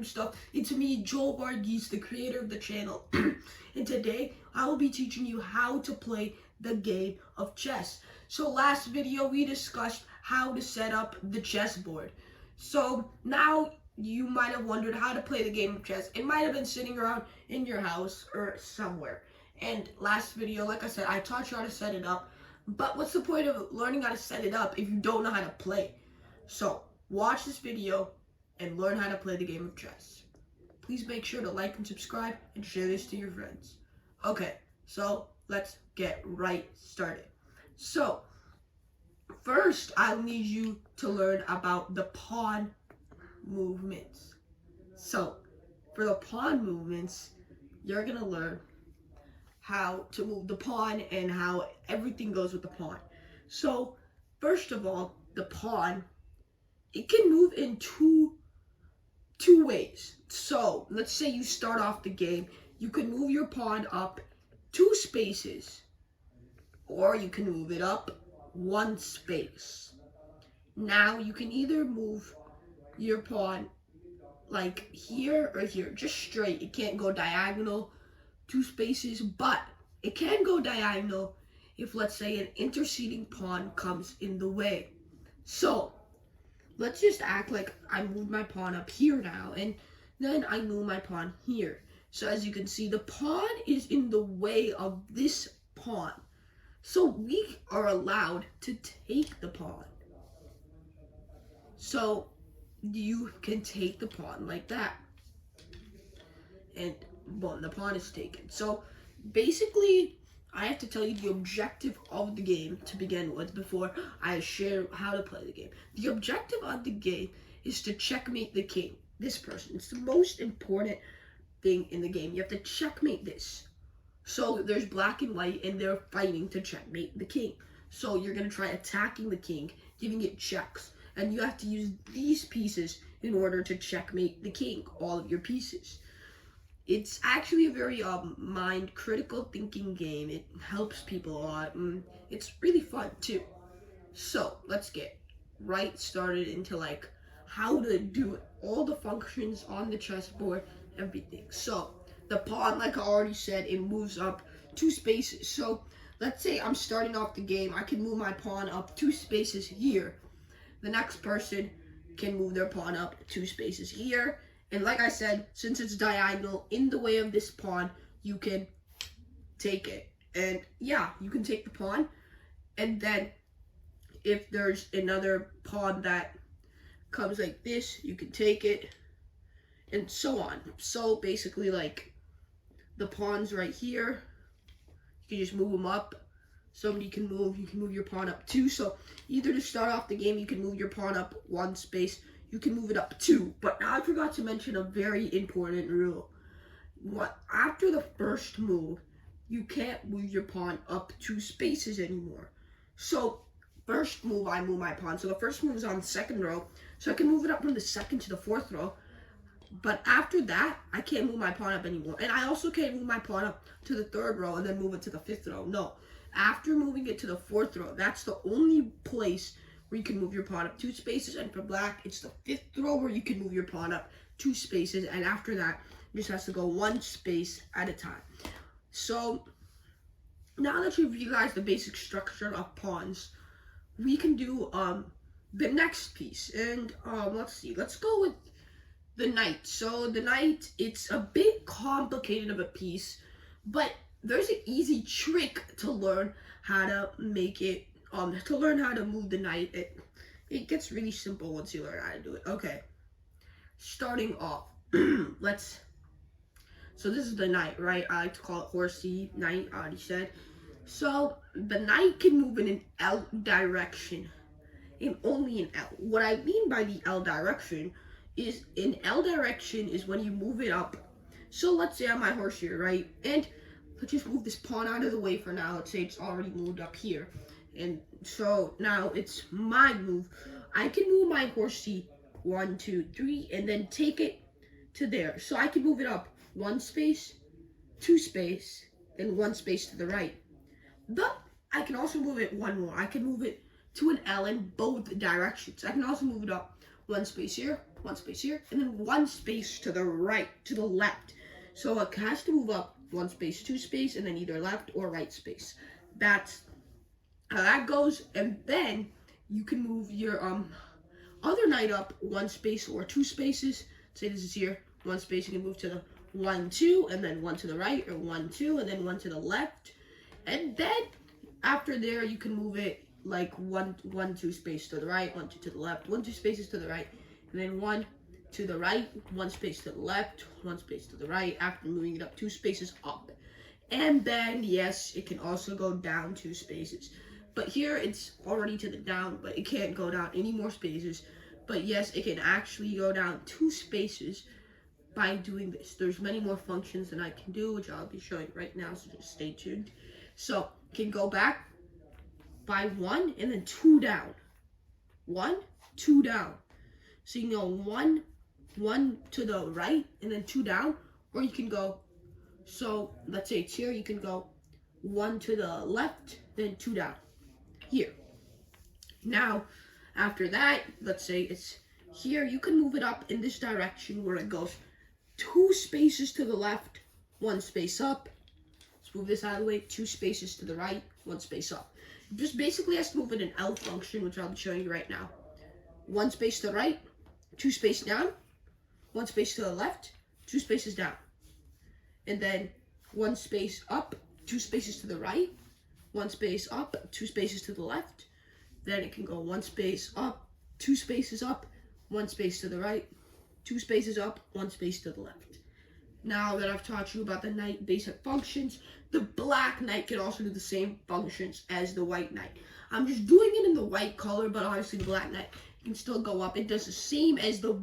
random stuff. It's me, Joel Varghese, the creator of the channel. And today, I will be teaching you how to play the game of chess. So last video, we discussed how to set up the chessboard. So now, you might have wondered how to play the game of chess. It might have been sitting around in your house or somewhere. And last video, like I said, I taught you how to set it up. But what's the point of learning how to set it up if you don't know how to play? So, watch this video and learn how to play the game of chess. Please make sure to like and subscribe and share this to your friends. Okay, so let's get right started. So, first I'll need you to learn about the pawn movements. So, for the pawn movements, you're going to learn how to move the pawn and how everything goes with the pawn. So, first of all, the pawn, it can move in two ways. So, let's say you start off the game, you can move your pawn up 2 spaces, or you can move it up 1 space. Now, you can either move your pawn like here or here, just straight. It can't go diagonal 2 spaces, but it can go diagonal if, let's say, an interceding pawn comes in the way. So, let's just act like I moved my pawn up here now, and then I move my pawn here. So as you can see, the pawn is in the way of this pawn. So we are allowed to take the pawn. So you can take the pawn like that. And boom, the pawn is taken. So basically, I have to tell you the objective of the game to begin with before I share how to play the game. The objective of the game is to checkmate the king, this person. It's the most important thing in the game. You have to checkmate this. So there's black and white, and they're fighting to checkmate the king. So you're going to try attacking the king, giving it checks. And you have to use these pieces in order to checkmate the king, all of your pieces. It's actually a very mind-critical thinking game. It helps people a lot. It's really fun too. So let's get right started into like how to do it. All the functions on the chessboard, everything. So the pawn, like I already said, it moves up 2 spaces. So let's say I'm starting off the game. I can move my pawn up 2 spaces here. The next person can move their pawn up 2 spaces here. And like I said, since it's diagonal in the way of this pawn, you can take it. And yeah, you can take the pawn. And then if there's another pawn that comes like this, you can take it. And so on. So basically, like, the pawn's right here. You can just move them up. Somebody can move. You can move your pawn up 2. So either to start off the game, you can move your pawn up 1 space. You can move it up 2. But now I forgot to mention a very important rule. After the first move, you can't move your pawn up 2 spaces anymore. So first move, I move my pawn. So the first move is on the 2nd row. So I can move it up from the 2nd to the 4th row. But after that, I can't move my pawn up anymore. And I also can't move my pawn up to the 3rd row and then move it to the 5th row. No. After moving it to the 4th row, that's the only place where you can move your pawn up 2 spaces. And for black, it's the 5th row where you can move your pawn up 2 spaces. And after that, it just has to go 1 space at a time. So, now that you've realized the basic structure of pawns, we can do the next piece. And let's see. Let's go with the knight. So the knight, it's a bit complicated of a piece, but there's an easy trick to learn how to make it, to learn how to move the knight. It gets really simple once you learn how to do it. Okay, starting off, so this is the knight, right? I like to call it horsey knight, I already said. So the knight can move in an L direction, and only an L. What I mean by the L direction is in L direction is when you move it up. So let's say I'm my horse here, right? And let's just move this pawn out of the way for now. Let's say it's already moved up here. And so now it's my move. I can move my horsey 1, 2, 3, and then take it to there. So I can move it up 1 space, 2 space, then 1 space to the right. But I can also move it 1 more. I can move it to an L in both directions. I can also move it up 1 space here, one space here, and then one space to the right, to the left. So it has to move up one space, two space, and then either left or right space. That's how that goes. And then you can move your other knight up one space or two spaces. Say this is here, one space, you can move to the 1, 2, and then one to the right, or 1, 2, and then one to the left. And then after there, you can move it like 1, 2 space to the right, 1, 2 to the left, 1, 2 spaces to the right, and then 1 to the right, 1 space to the left, 1 space to the right, after moving it up 2 spaces up. And then, yes, it can also go down 2 spaces. But here, it's already to the down, but it can't go down any more spaces. But yes, it can actually go down 2 spaces by doing this. There's many more functions than I can do, which I'll be showing right now, so just stay tuned. So, it can go back by 1 and then 2 down. 1, 2 down. So you can go 1 to the right and then 2 down, or you can go, so let's say it's here, you can go 1 to the left, then 2 down. Here. Now, after that, let's say it's here, you can move it up in this direction where it goes 2 spaces to the left, 1 space up. Let's move this out of the way, 2 spaces to the right, 1 space up. It just basically has to move in an L function, which I'll be showing you right now. 1 space to the right, 2 spaces down, 1 space to the left, 2 spaces down. And then 1 space up, 2 spaces to the right, 1 space up, 2 spaces to the left. Then it can go 1 space up, 2 spaces up, 1 space to the right, 2 spaces up, 1 space to the left. Now that I've taught you about the knight basic functions, the black knight can also do the same functions as the white knight. I'm just doing it in the white color, but obviously the black knight can still go up. It does the same as the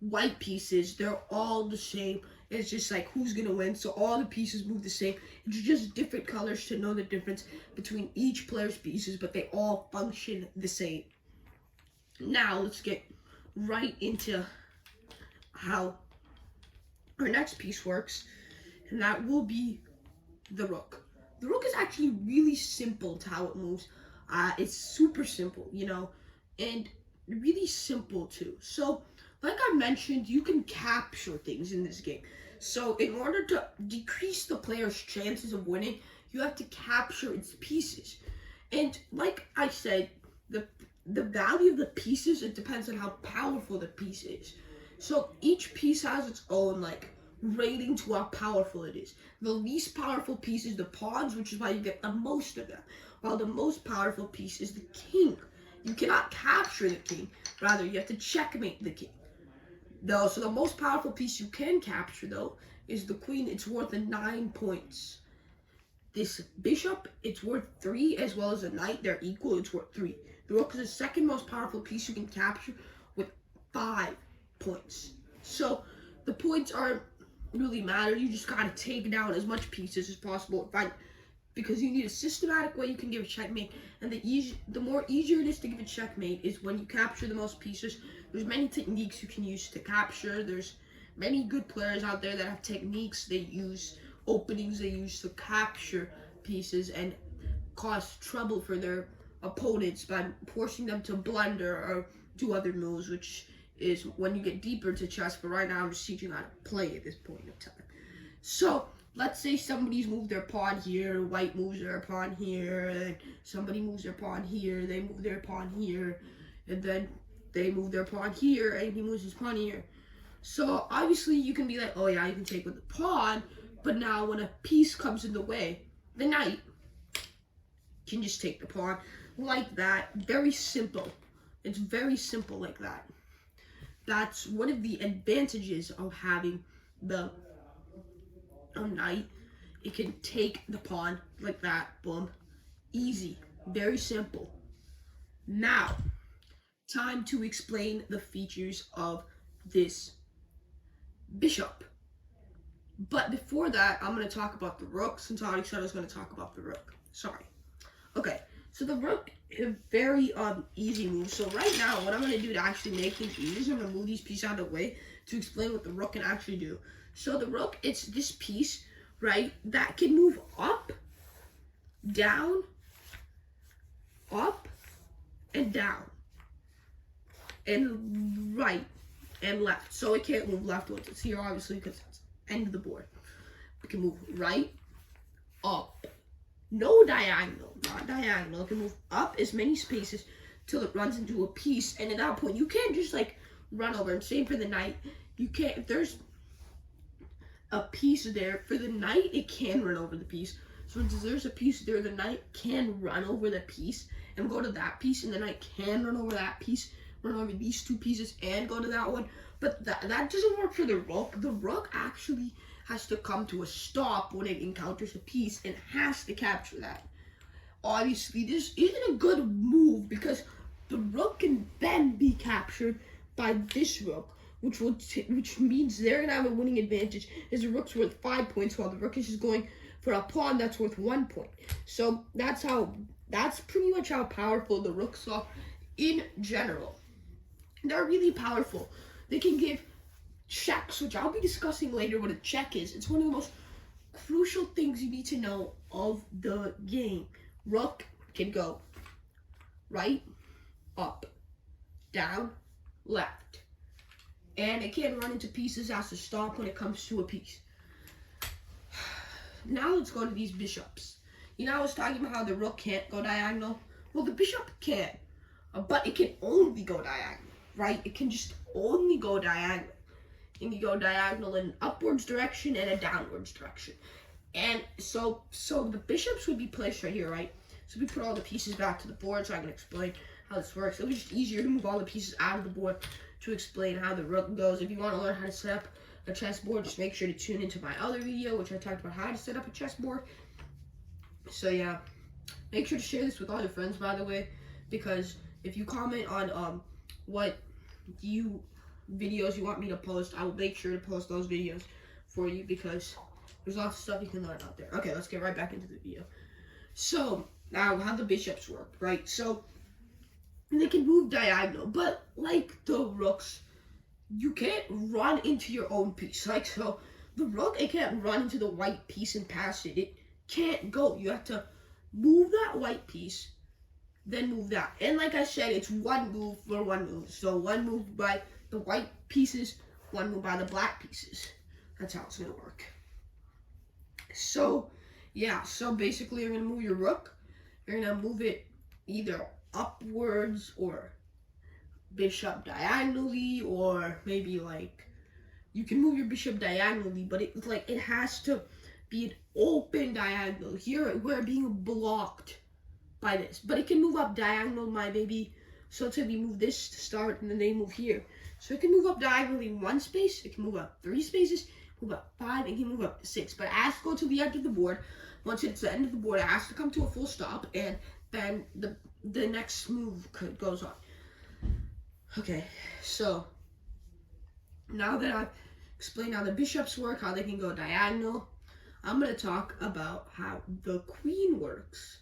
white pieces. They're all the same. It's just like who's gonna win, so all the pieces move the same. It's just different colors to know the difference between each player's pieces, but they all function the same. Now let's get right into how our next piece works, and that will be the rook. The rook is actually really simple to how it moves. It's super simple, you know, and really simple too. So, like I mentioned, you can capture things in this game. So, in order to decrease the player's chances of winning, you have to capture its pieces. And like I said, the value of the pieces, it depends on how powerful the piece is. So each piece has its own like rating to how powerful it is. The least powerful piece is the pawns, which is why you get the most of them. While the most powerful piece is the king. You cannot capture the king, rather you have to checkmate the king. Though, so the most powerful piece you can capture though is the queen. It's worth 9 points. This bishop, it's worth 3, as well as a knight. They're equal, it's worth 3. The rook is the second most powerful piece you can capture with 5 points. So the points aren't really matter. You just gotta take down as much pieces as possible, right? Because you need a systematic way you can give a checkmate, and the more easier it is to give a checkmate is when you capture the most pieces. There's many techniques you can use to capture. There's many good players out there that have techniques they use, openings they use to capture pieces and cause trouble for their opponents by forcing them to blunder or do other moves, which is when you get deeper to chess. But right now I'm just teaching you how to play at this point of time. So let's say somebody's moved their pawn here, white moves their pawn here, and somebody moves their pawn here, they move their pawn here, and then they move their pawn here, and he moves his pawn here. So obviously you can be like, oh yeah, you can take with the pawn, but now when a piece comes in the way, the knight can just take the pawn like that. Very simple. It's very simple like that. That's one of the advantages of having the knight. It can take the pawn like that. Boom. Easy. Very simple. Now, time to explain the features of this bishop. But before that, I'm going to talk about the rook, since I already said I was going to talk about the rook. Sorry. Okay, so the rook is a very easy move. So right now, what I'm going to do to actually make things easier is I'm going to move these pieces out of the way to explain what the rook can actually do. So the rook, it's this piece, right, that can move up, down, up, and down, and right. and left. So it can't move left once it's here, obviously, because it's end of the board. It can move right, up. No diagonal, not diagonal. It can move up as many spaces till it runs into a piece. And at that point, you can't just like run over. And same for the knight. You can't, if there's a piece there, for the knight, it can run over the piece. So since there's a piece there, the knight can run over the piece and go to that piece, and the knight can run over that piece, run over these two pieces, and go to that one. But that doesn't work for the rook. The rook actually has to come to a stop when it encounters a piece and has to capture that. Obviously, this isn't a good move because the rook can then be captured by this rook, which means they're gonna have a winning advantage. As the rook's worth 5 points, while the rook is just going for a pawn that's worth 1 point. So that's pretty much how powerful the rooks are in general. They're really powerful. They can give checks, which I'll be discussing later what a check is. It's one of the most crucial things you need to know of the game. Rook can go right, up, down, left. And it can't run into pieces, has to stop when it comes to a piece. Now let's go to these bishops. You know, I was talking about how the rook can't go diagonal. Well, the bishop can, but it can only go diagonal, right? It can just only go diagonal. It can go diagonal in an upwards direction and a downwards direction. And so the bishops would be placed right here, right? So we put all the pieces back to the board so I can explain how this works. It was just easier to move all the pieces out of the board to explain how the rook goes. If you want to learn how to set up a chessboard, just make sure to tune into my other video, which I talked about how to set up a chessboard. So yeah, make sure to share this with all your friends, by the way, because if you comment on what videos you want me to post, I will make sure to post those videos for you because there's lots of stuff you can learn out there. Okay, let's get right back into the video. So now how the bishops work, right? So they can move diagonal, but like the rooks, you can't run into your own piece. Like, so the rook, it can't run into the white piece and pass it. It can't go. You have to move that white piece, then move that. And like I said, it's one move for one move. So one move by the white pieces, one move by the black pieces. That's how it's going to work. So, yeah. So basically, you're going to move your rook. You're going to move it either upwards or bishop diagonally, or maybe like you can move your bishop diagonally, but it has to be an open diagonal. Here we're being blocked by this, but it can move up diagonal, my baby. So let's say we move this to start and then they move here. So it can move up diagonally 1 space, it can move up 3 spaces, move up 5, and it can move up 6, but it has to go to the end of the board. Once it's the end of the board, it has to come to a full stop, and then the next move goes on. Okay, so now that I've explained how the bishops work, how they can go diagonal, I'm going to talk about how the queen works.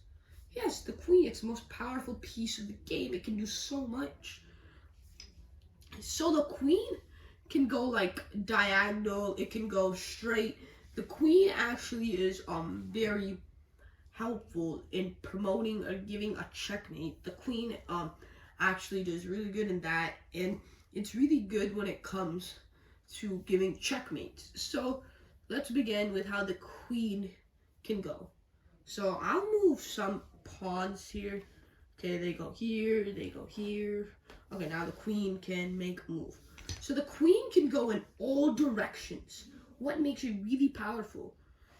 Yes, the queen, it's the most powerful piece of the game. It can do so much. So the queen can go like diagonal, it can go straight. The queen actually is very helpful in promoting or giving a checkmate. The queen actually does really good in that, and it's really good when it comes to giving checkmates. So let's begin with how the queen can go. So I'll move some pawns here. Okay, they go here, they go here. Okay, now the queen can make a move. So the queen can go in all directions. What makes it really powerful?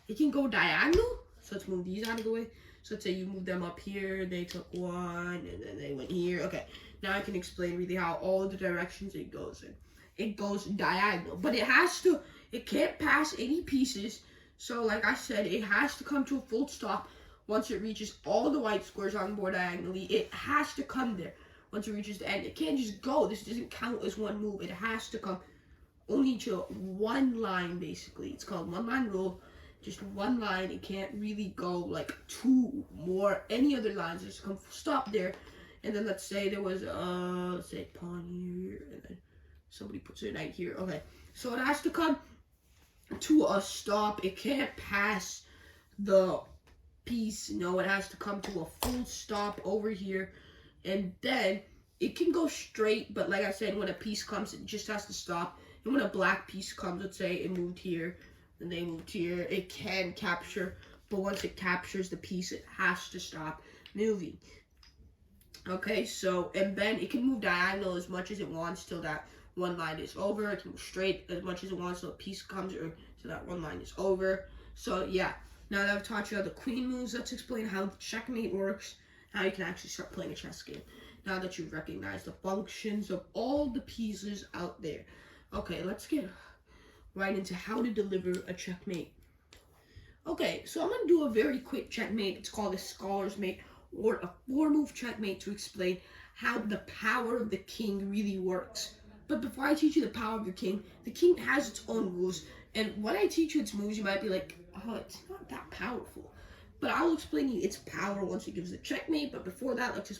It can go diagonal. So let's move these out of the way. So let's say you move them up here, they took 1, and then they went here. Okay, now I can explain really how all the directions it goes in. It goes diagonal, but it can't pass any pieces. So like I said, it has to come to a full stop once it reaches all the white squares on the board diagonally. It has to come there once it reaches the end. It can't just go. This doesn't count as one move. It has to come only to one line, basically. It's called one line rule. Just one line. It can't really go like 2 more any other lines. Just come stop there. And then let's say there was let's say pawn here, and then somebody puts a knight here. Okay, so it has to come to a stop. It can't pass the piece. No, it has to come to a full stop over here, and then it can go straight, but like I said, when a piece comes, it just has to stop. And when a black piece comes, let's say it moved here, and they moved here, it can capture, but once it captures the piece, it has to stop moving. Okay, so, and then it can move diagonal as much as it wants till that one line is over. It can move straight as much as it wants till a piece comes, or till that one line is over. So, yeah. Now that I've taught you how the queen moves, let's explain how the checkmate works. Now you can actually start playing a chess game. Now that you've recognized the functions of all the pieces out there. Okay, let's get right into how to deliver a checkmate. Okay, so I'm going to do a very quick checkmate. It's called a scholar's mate, or a 4-move checkmate, to explain how the power of the king really works. But before I teach you the power of the king has its own rules. And when I teach you its moves, you might be like, oh, it's not that powerful. But I'll explain you its power once it gives the checkmate. But before that, let's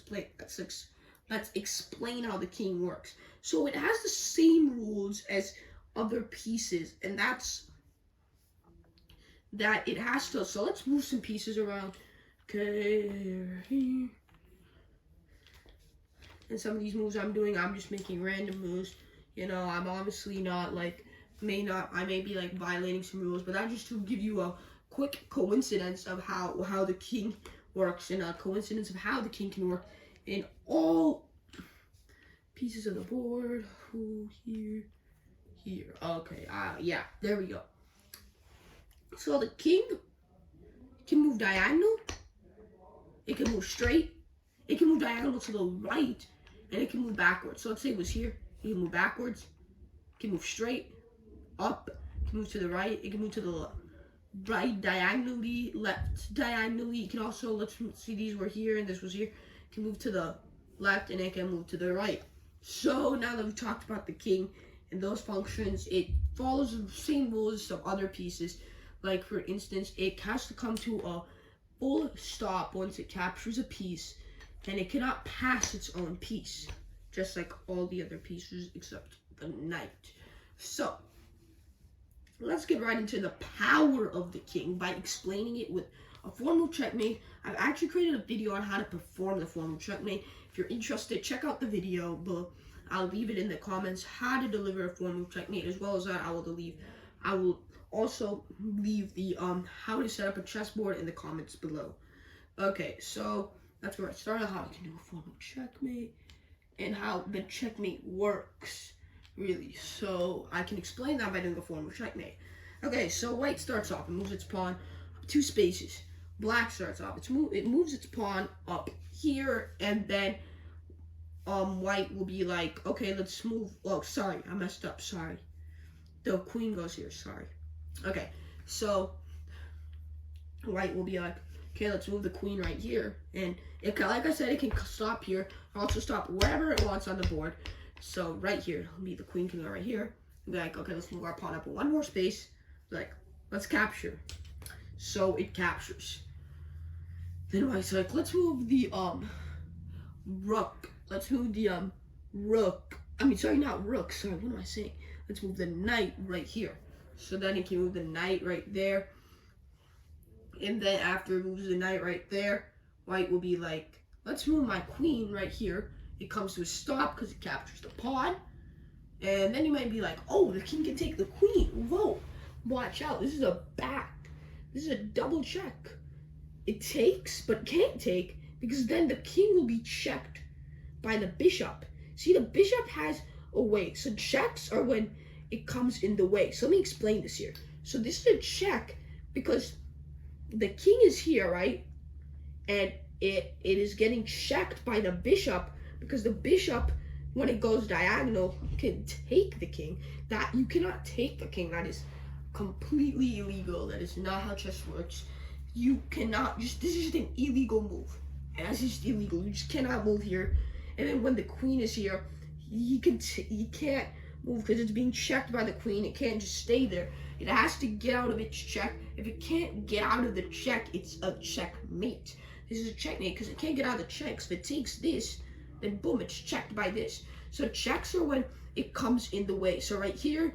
explain how the king works. So it has the same rules as other pieces, and that's that it has to. So let's move some pieces around. Okay, here. And some of these moves I'm doing, I'm just making random moves. You know, I'm obviously not like, I may be like violating some rules, but that's just to give you a quick coincidence of how the king works, and a coincidence of how the king can work in all pieces of the board. Ooh, here. Okay, yeah, there we go. So the king can move diagonal, it can move straight, it can move diagonal to the right, and it can move backwards. So let's say it was here, it can move backwards, it can move straight, up, it can move to the right, it can move to the right diagonally, left diagonally. It can also, let's see, these were here and this was here, it can move to the left and it can move to the right. So now that we've talked about the king and those functions, it follows the same rules of other pieces. Like, for instance, it has to come to a full stop once it captures a piece, and it cannot pass its own piece, just like all the other pieces except the knight. So let's get right into the power of the king by explaining it with a 4-move checkmate. I've actually created a video on how to perform the 4-move checkmate. If you're interested, check out the video, but I'll leave it in the comments how to deliver a 4-move checkmate. As well as that, I will also leave the how to set up a chessboard in the comments below. Okay, so that's where I started, how I can do a 4-move checkmate and how the checkmate works, really. So I can explain that by doing a 4-move checkmate. Okay, so white starts off and moves its pawn up 2 spaces. Black starts off, it moves its pawn up here, and then white will be like, okay, let's move. Oh, sorry, I messed up. Sorry, the queen goes here. Sorry. Okay, so white will be like, okay, let's move the queen right here, and it can, like I said, it can stop here, also stop wherever it wants on the board. So right here, the queen can go right here. Be like, okay, let's move our pawn up 1 more space. Like, let's capture. So it captures. Then white's like, let's move the rook. Let's move the rook. I mean, sorry, not rook. Sorry, what am I saying? Let's move the knight right here. So then it can move the knight right there. And then after it moves the knight right there, white will be like, let's move my queen right here. It comes to a stop because it captures the pawn. And then you might be like, oh, the king can take the queen. Whoa, watch out. This is a back. This is a double check. It takes, but can't take, because then the king will be checked by the bishop. See, the bishop has a way. So checks are when it comes in the way. So let me explain this here. So this is a check because the king is here, right? And it is getting checked by the bishop, because the bishop, when it goes diagonal, can take the king. That you cannot take the king. That is completely illegal. That is not how chess works. You cannot this is just an illegal move. And that's just illegal. You just cannot move here. And then when the queen is here, you can't move because it's being checked by the queen. It can't just stay there. It has to get out of its check. If it can't get out of the check, it's a checkmate. This is a checkmate because it can't get out of the checks. If it takes this, then boom, it's checked by this. So checks are when it comes in the way. So right here,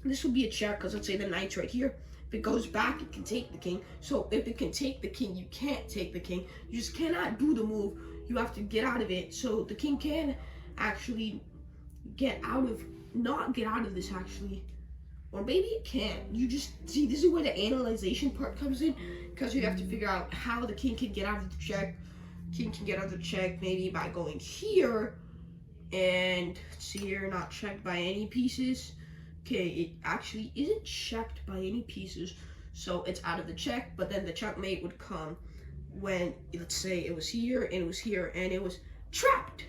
this will be a check because let's say the knight's right here. If If it goes back, it can take the king. So if it can take the king, you can't take the king. You just cannot do the move. You have to get out of it. So the king can actually not get out of this actually. Or maybe it can't. You just, see, this is where the analyzation part comes in, because you have to figure out how the king can get out of the check. King can get out of the check maybe by going here, and see here, not checked by any pieces. Okay, it actually isn't checked by any pieces, so it's out of the check, but then the checkmate would come when, let's say it was here, and it was here, and it was trapped.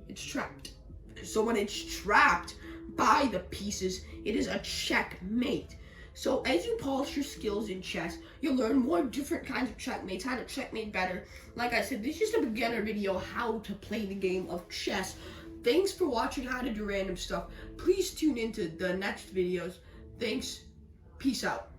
It's trapped. So when it's trapped by the pieces, it is a checkmate. So as you polish your skills in chess, you'll learn more different kinds of checkmates, how to checkmate better. Like I said, this is just a beginner video, how to play the game of chess. Thanks for watching how to do random stuff. Please tune into the next videos. Thanks. Peace out.